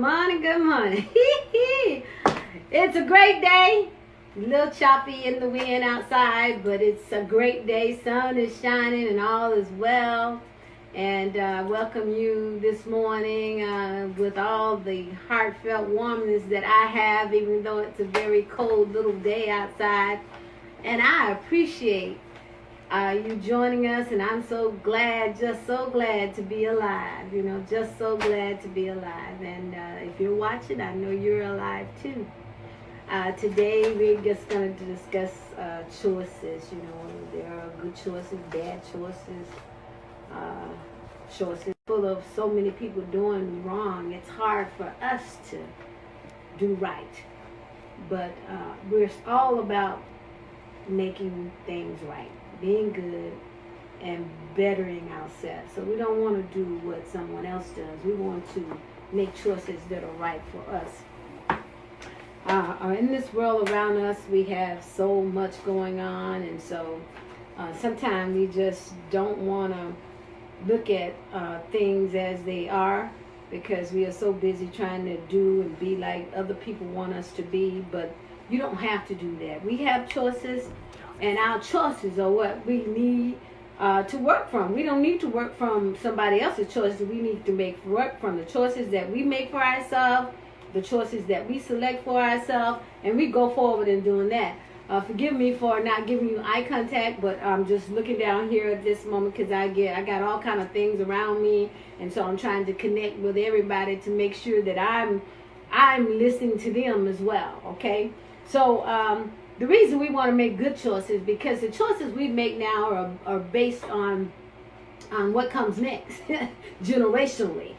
morning, good morning. It's a great day. A little choppy in the wind outside, but it's a great day. Sun is shining and all is well. And I welcome you this morning with all the heartfelt warmness that I have, even though it's a very cold little day outside. And I appreciate you joining us, and I'm so glad, just so glad to be alive, just so glad to be alive. And if you're watching, I know you're alive too. Today we're just going to discuss choices. There are good choices, bad choices, choices full of so many people doing wrong. It's hard for us to do right, but we're all about making things right, being good, and bettering ourselves. So we don't want to do what someone else does. We want to make choices that are right for us. In this world around us, we have so much going on, and so sometimes we just don't want to look at things as they are, because we are so busy trying to do and be like other people want us to be. But you don't have to do that. We have choices, and our choices are what we need to work from. We don't need to work from somebody else's choices. We need to work from the choices that we make for ourselves, the choices that we select for ourselves, and we go forward in doing that. Forgive me for not giving you eye contact, but I'm just looking down here at this moment because I got all kind of things around me, and so I'm trying to connect with everybody to make sure that I'm listening to them as well. Okay, so the reason we want to make good choices, because the choices we make now are based on what comes next, generationally.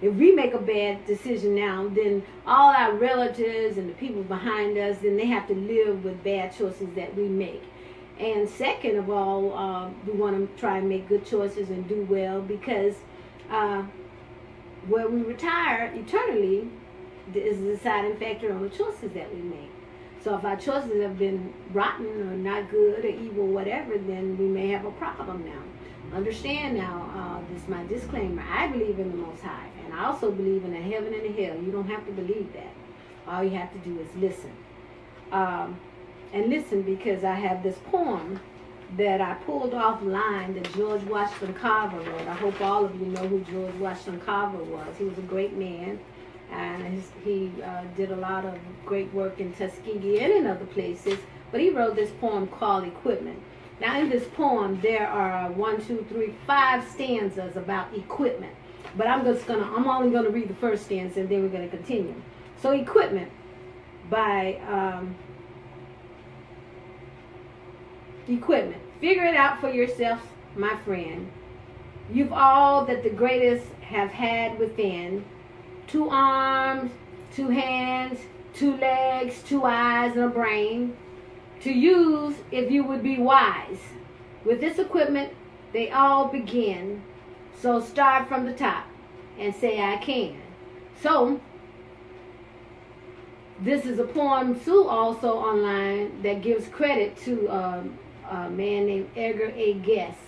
If we make a bad decision now, then all our relatives and the people behind us, then they have to live with bad choices that we make. And second of all, we want to try and make good choices and do well, because when we retire eternally is the deciding factor on the choices that we make. So if our choices have been rotten or not good or evil, whatever, then we may have a problem now. Understand now, this is my disclaimer. I believe in the Most High, and I also believe in a heaven and a hell. You don't have to believe that. All you have to do is listen. And listen, because I have this poem that I pulled offline that George Washington Carver wrote. I hope all of you know who George Washington Carver was. He was a great man, and he did a lot of great work in Tuskegee and in other places. But he wrote this poem called Equipment. Now in this poem, there are 5 stanzas about equipment. But I'm only gonna read the first stanza, and then we're gonna continue. So Equipment by Equipment. Figure it out for yourself, my friend. You've all that the greatest have had within: 2 arms, 2 hands, 2 legs, 2 eyes, and a brain to use if you would be wise. With this equipment, they all begin. So start from the top and say, I can. So this is a poem too, also online, that gives credit to a man named Edgar A. Guest.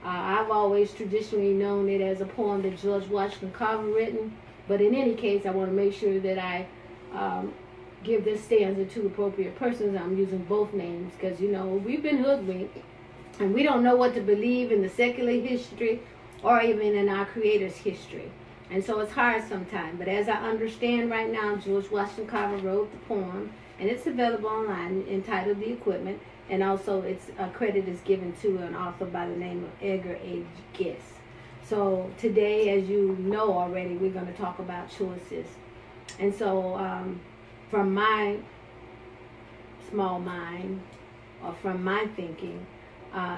I've always traditionally known it as a poem that George Washington Carver written, but in any case, I want to make sure that I give this stanza to appropriate persons. I'm using both names because, we've been hoodwinked, and we don't know what to believe in the secular history or even in our Creator's history. And so it's hard sometimes. But as I understand right now, George Washington Carver wrote the poem, and it's available online, entitled The Equipment. And also its credit is given to an author by the name of Edgar A. Guest. So today, as you know already, we're going to talk about choices. And so from my small mind, or from my thinking,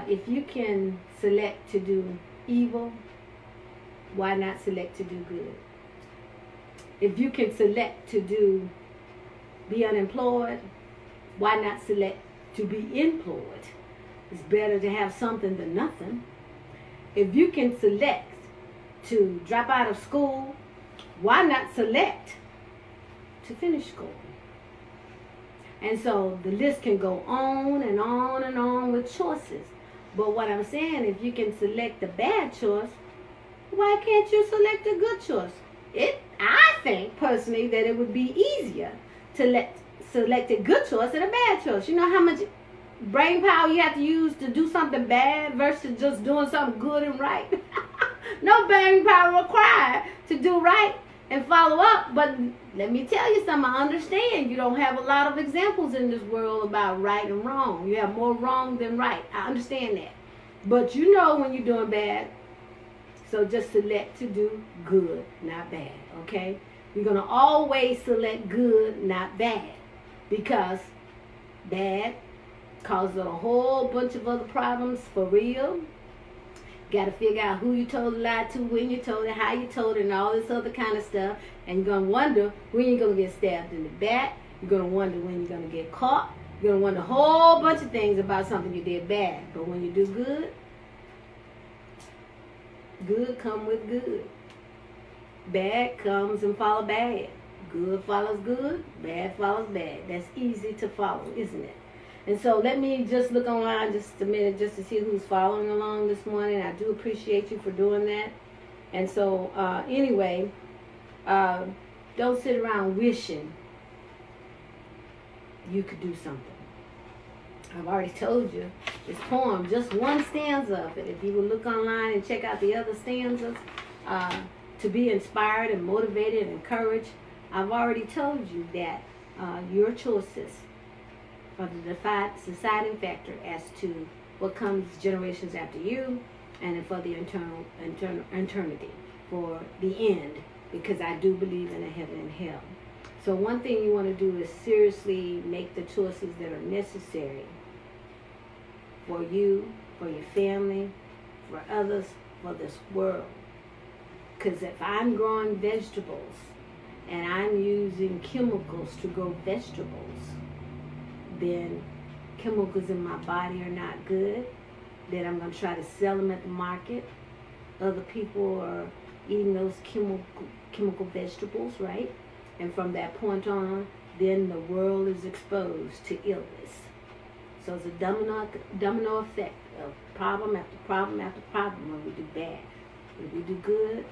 if you can select to do evil, why not select to do good? If you can select to be unemployed, why not select to be employed? It's better to have something than nothing. If you can select to drop out of school, why not select to finish school? And so the list can go on and on and on with choices. But what I'm saying, if you can select the bad choice, why can't you select a good choice? I think personally that it would be easier to select a good choice than a bad choice. You know how much brain power you have to use to do something bad versus just doing something good and right? No brain power required to do right and follow up. But let me tell you something. I understand you don't have a lot of examples in this world about right and wrong. You have more wrong than right. I understand that. But you know when you're doing bad. So just select to do good, not bad, okay? We're going to always select good, not bad. Because bad causes a whole bunch of other problems for real. Got to figure out who you told a lie to, when you told it, how you told it, and all this other kind of stuff. And you're going to wonder when you're going to get stabbed in the back. You're going to wonder when you're going to get caught. You're going to wonder a whole bunch of things about something you did bad. But when you do good, good come with good. Bad comes and follow bad. Good follows good, bad follows bad. That's easy to follow, isn't it? And so let me just look online just a minute just to see who's following along this morning. I do appreciate you for doing that. And so anyway, don't sit around wishing you could do something. I've already told you this poem, just one stanza of it. If you will look online and check out the other stanzas to be inspired and motivated and encouraged, I've already told you that your choices are the deciding factor as to what comes generations after you, and for the eternity, for the end, because I do believe in a heaven and hell. So one thing you want to do is seriously make the choices that are necessary for you, for your family, for others, for this world. Because if I'm growing vegetables and I'm using chemicals to grow vegetables, then chemicals in my body are not good. Then I'm going to try to sell them at the market. Other people are eating those chemical vegetables, right? And from that point on, then the world is exposed to illness. So it's a domino effect of problem after problem after problem when we do bad. If we do good,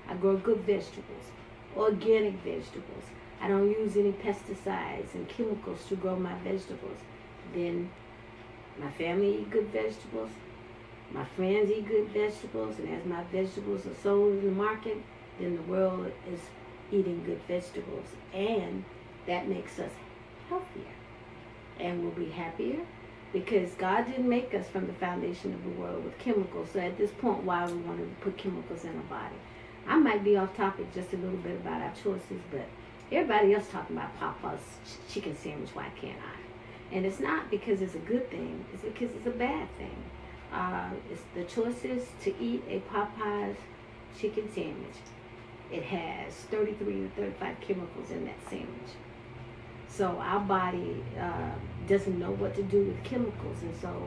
I grow good vegetables, organic vegetables. I don't use any pesticides and chemicals to grow my vegetables. Then my family eat good vegetables. My friends eat good vegetables. And as my vegetables are sold in the market, then the world is eating good vegetables. And that makes us healthier. And we'll be happier because God didn't make us from the foundation of the world with chemicals. So at this point, why we want to put chemicals in our body? I might be off topic just a little bit about our choices, but everybody else talking about Papa's chicken sandwich, why can't I? And it's not because it's a good thing, it's because it's a bad thing. It's the choices to eat a Popeye's chicken sandwich. It has 33 to 35 chemicals in that sandwich. So our body doesn't know what to do with chemicals, and so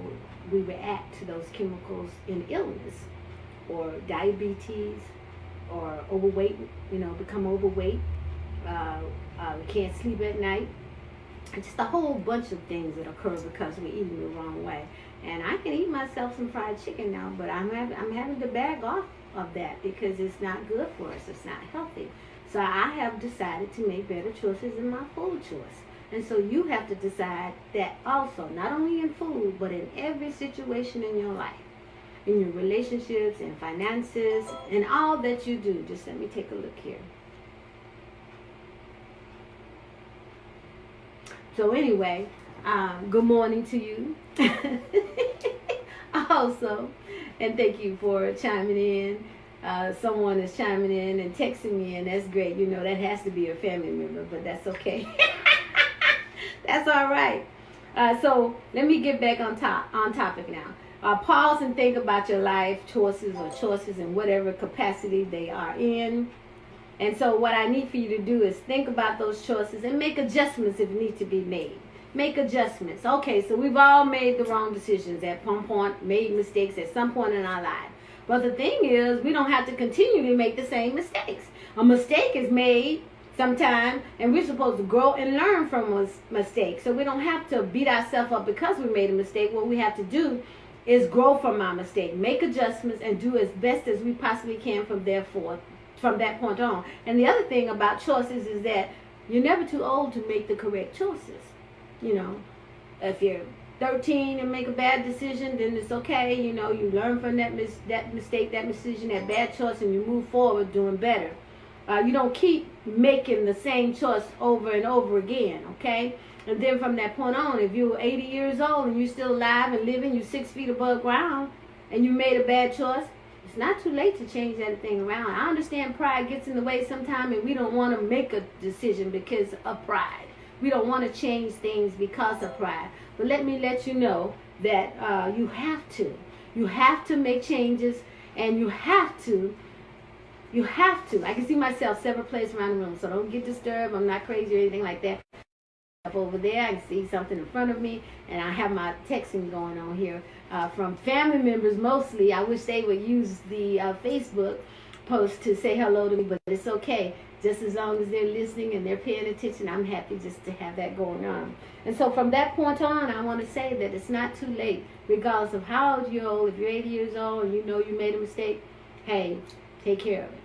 we react to those chemicals in illness or diabetes or overweight, become overweight. We can't sleep at night. It's just a whole bunch of things that occur because we're eating the wrong way. And I can eat myself some fried chicken now, but I'm having to back off of that because it's not good for us. It's not healthy. So I have decided to make better choices in my food choice. And so you have to decide that also, not only in food, but in every situation in your life, in your relationships and finances and all that you do. Just let me take a look here. So anyway, good morning to you. Also, and thank you for chiming in. Someone is chiming in and texting me, and that's great. That has to be a family member, but that's okay. That's all right. So let me get back on topic now. Pause and think about your life choices in whatever capacity they are in. And so what I need for you to do is think about those choices and make adjustments if need to be made. Make adjustments. Okay, so we've all made the wrong decisions at some point, made mistakes at some point in our life. But the thing is, we don't have to continually make the same mistakes. A mistake is made sometime, and we're supposed to grow and learn from a mistake. So we don't have to beat ourselves up because we made a mistake. What we have to do is grow from our mistake, make adjustments, and do as best as we possibly can from there forth from that point on. And the other thing about choices is that you're never too old to make the correct choices. You know, if you're 13 and make a bad decision, then it's okay. You know, you learn from that mistake, that decision, that bad choice, and you move forward doing better. You don't keep making the same choice over and over again, okay? And then from that point on, if you're 80 years old and you're still alive and living, you're 6 feet above ground, and you made a bad choice, it's not too late to change that thing around. I understand pride gets in the way sometimes, and we don't want to make a decision because of pride. We don't want to change things because of pride. But let me let you know that you have to. You have to make changes, and you have to. I can see myself several places around the room, so don't get disturbed. I'm not crazy or anything like that. Up over there, I can see something in front of me, and I have my texting going on here from family members mostly. I wish they would use the Facebook post to say hello to me, but it's okay. Just as long as they're listening and they're paying attention, I'm happy just to have that going on. And so from that point on, I want to say that it's not too late, regardless of how old you're old. If you're 80 years old and you know you made a mistake, hey, take care of it.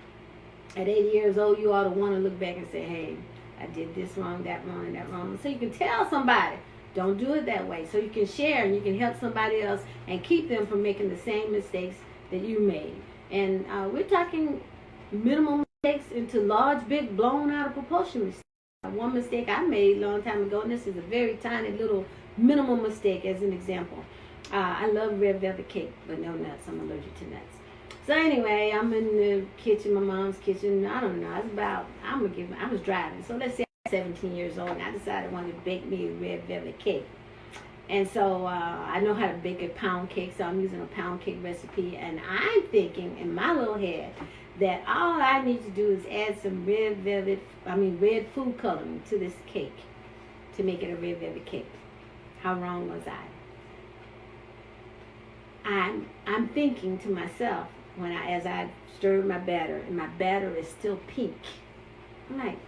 At 80 years old, you ought to want to look back and say, hey, I did this wrong, that wrong, and that wrong. So you can tell somebody, don't do it that way. So you can share and you can help somebody else and keep them from making the same mistakes that you made. And we're talking minimal mistakes into large, big, blown out of proportion mistakes. One mistake I made a long time ago, and this is a very tiny little minimal mistake as an example. I love red velvet cake, but no nuts. I'm allergic to nuts. So anyway, I'm in the kitchen, my mom's kitchen. I don't know. I was driving. So let's say I'm 17 years old, and I decided I wanted to bake me a red velvet cake. And so I know how to bake a pound cake, so I'm using a pound cake recipe. And I'm thinking in my little head that all I need to do is add some red food coloring to this cake to make it a red velvet cake. How wrong was I? I'm thinking to myself, as I stirred my batter, and my batter is still pink. I'm like,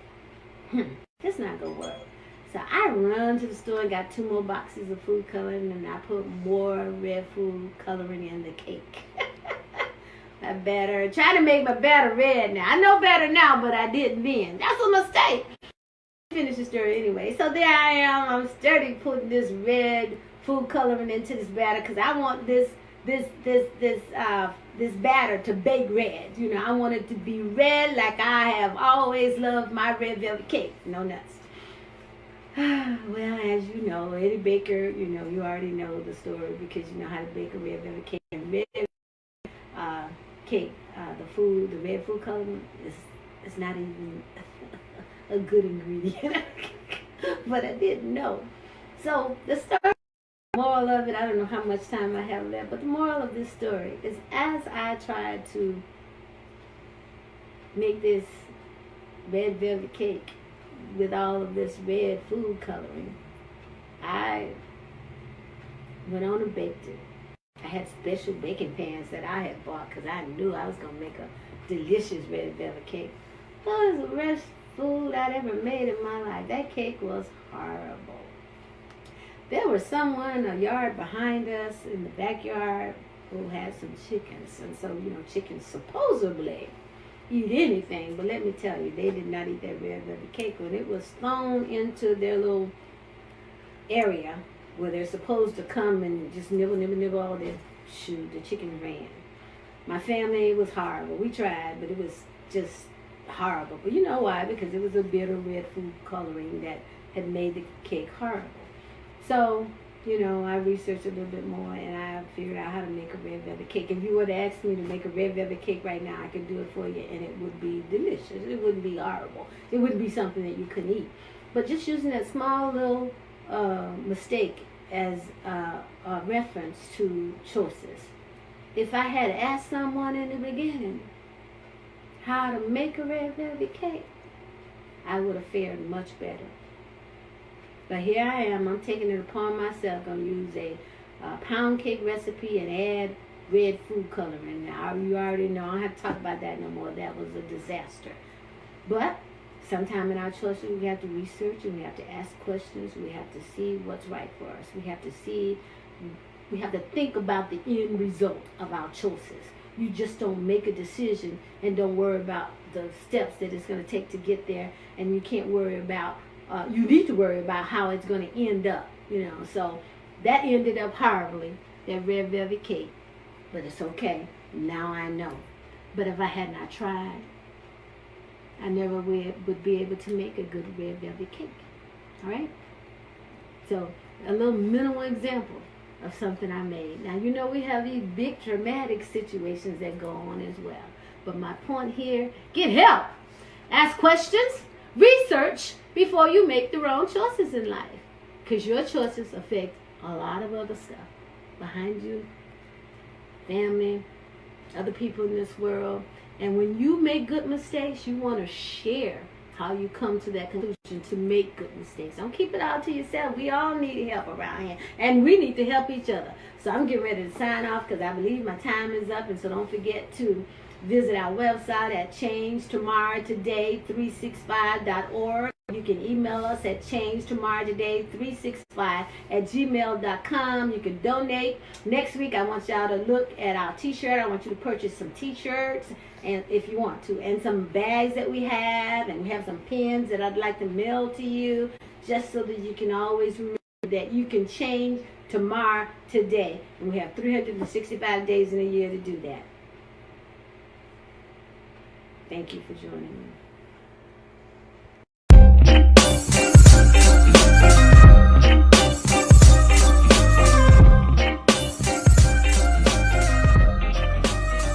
this not gonna work. So I run to the store and got 2 more boxes of food coloring, and I put more red food coloring in the cake. My batter, trying to make my batter red now. I know better now, but I didn't then. That's a mistake. Finish the story anyway. So there I am. I'm steady putting this red food coloring into this batter because I want this batter to bake red. You know, I want it to be red like I have always loved my red velvet cake. No nuts. Well, as you know, any baker, you know, you already know the story because you know how to bake a red velvet cake. And red cake, the red food coloring is not even a good ingredient. But I didn't know. So the story. Moral of it, I don't know how much time I have left, but the moral of this story is as I tried to make this red velvet cake with all of this red food coloring, I went on and baked it. I had special baking pans that I had bought because I knew I was going to make a delicious red velvet cake. Oh, it was the best food I'd ever made in my life. That cake was horrible. There was someone in a yard behind us in the backyard who had some chickens. And so, you know, chickens supposedly eat anything. But let me tell you, they did not eat that red velvet cake. When it was thrown into their little area where they're supposed to come and just nibble all their shoot, the chicken ran. My family was horrible. We tried, but it was just horrible. But you know why? Because it was a bitter red food coloring that had made the cake horrible. So, you know, I researched a little bit more and I figured out how to make a red velvet cake. If you were to ask me to make a red velvet cake right now, I could do it for you and it would be delicious. It wouldn't be horrible. It wouldn't be something that you couldn't eat. But just using that small little mistake as a reference to choices. If I had asked someone in the beginning how to make a red velvet cake, I would have fared much better. But here I am, I'm taking it upon myself. I'm going to use a pound cake recipe and add red food coloring. Now, you already know, I don't have to talk about that no more. That was a disaster. But sometime in our choices, we have to research and we have to ask questions. We have to see what's right for us. We have to think about the end result of our choices. You just don't make a decision and don't worry about the steps that it's going to take to get there. And you can't worry about, you need to worry about how it's going to end up, you know. So that ended up horribly, that red velvet cake. But it's okay. Now I know. But if I had not tried, I never would be able to make a good red velvet cake. All right? So a little minimal example of something I made. Now, you know we have these big dramatic situations that go on as well. But my point here, get help. Ask questions. Research before you make the wrong choices in life. Because your choices affect a lot of other stuff. Behind you, family, other people in this world. And when you make good mistakes, you want to share how you come to that conclusion to make good mistakes. Don't keep it all to yourself. We all need help around here. And we need to help each other. So I'm getting ready to sign off because I believe my time is up. And so don't forget to visit our website at changetomorrowtoday365.org. You can email us at changetomorrowtoday365@gmail.com. You can donate. Next week, I want y'all to look at our t-shirt. I want you to purchase some t-shirts, and if you want to, and some bags that we have, and we have some pins that I'd like to mail to you, just so that you can always remember that you can change tomorrow today. And we have 365 days in a year to do that. Thank you for joining me.